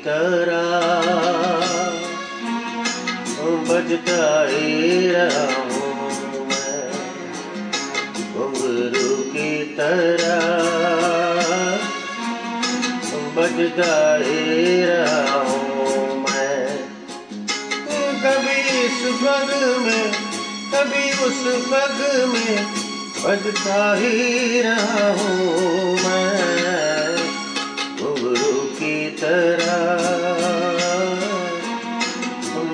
तरह बजता ही रहा हूँ मैं, घुंघरू की तरह बजता ही रहा हूँ मैं। कभी इस पग में कभी उस पग में बजता ही रहा हूँ मैं, घुंघरू की तरह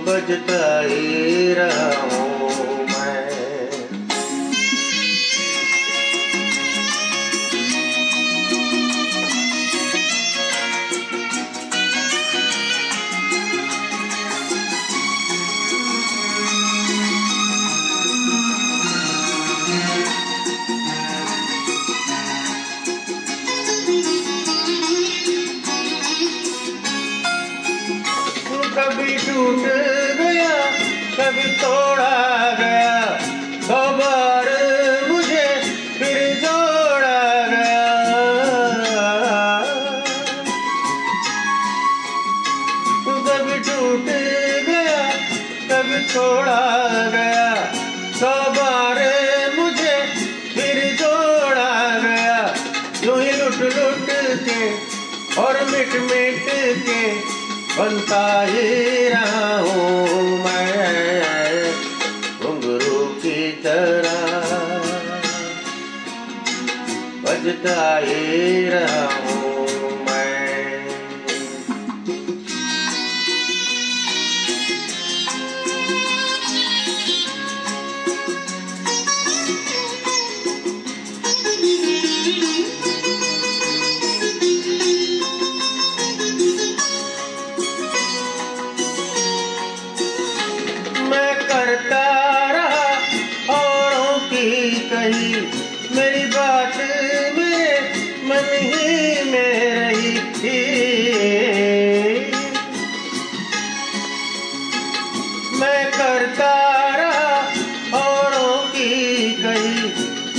बजता ही रहा हूँ मैं। कभी टूट गया कभी तोड़ा गया, 100 बार मुझे फिर जोड़ा गया। कभी टूट गया कभी तोड़ा गया, 100 बार मुझे फिर जोड़ा गया। यूं ही लुट लुट के और मिट मिट के बनता ही रहा हूँ मैं, घुंघरू की तरह बजता ही रहा हूँ मैं। करता रहा औरों की कही, मेरी बात मेरे मन ही में रही थी। मैं करता रहा औरों की कही,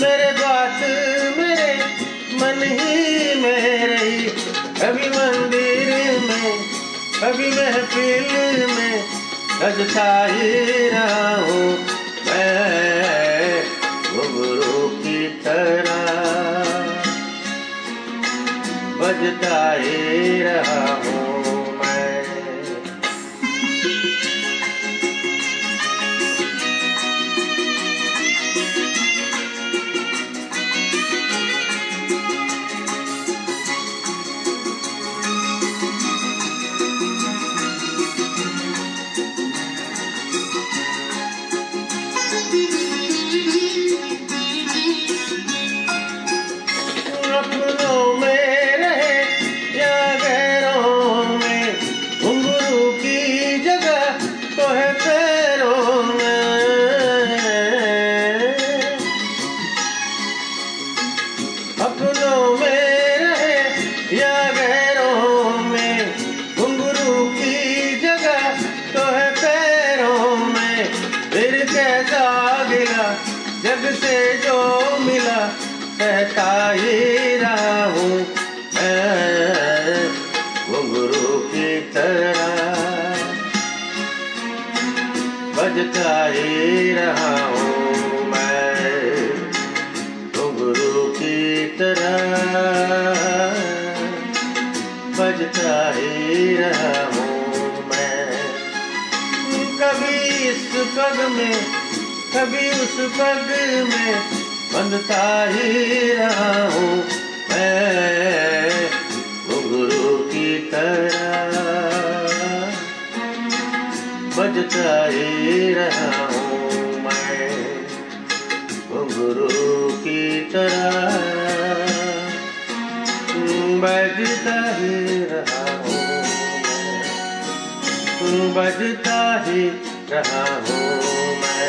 मेरे बात मेरे मन ही में रही। कभी मंदिर में कभी महफिल में बजता ही रहा हूँ मैं, घुंघरू की तरह बजता ही रहा हूँ मैं। अपनों में रहे या गैरों में, घुंघरू की जगह तो है पैरों में। अपनों में रहे या गैरों में, घुंघरू की जगह तो है पैरों में। फिर कैसा गिला जग से जो मिला, सहता ही रहा हूँ मैं, घुंघरू की तरह बजता ही रहा हूँ मैं, घुंघरू की तरह बजता ही रहा हूँ मैं। कभी इस पग में कभी उस पग में बंधता ही रहा हूँ मैं, घुंघरू की तरह बजता ही रहा हूँ मैं, घुंघरू की तरह बजता ही रहा हूँ मैं, बजता ही रहा हूँ मैं।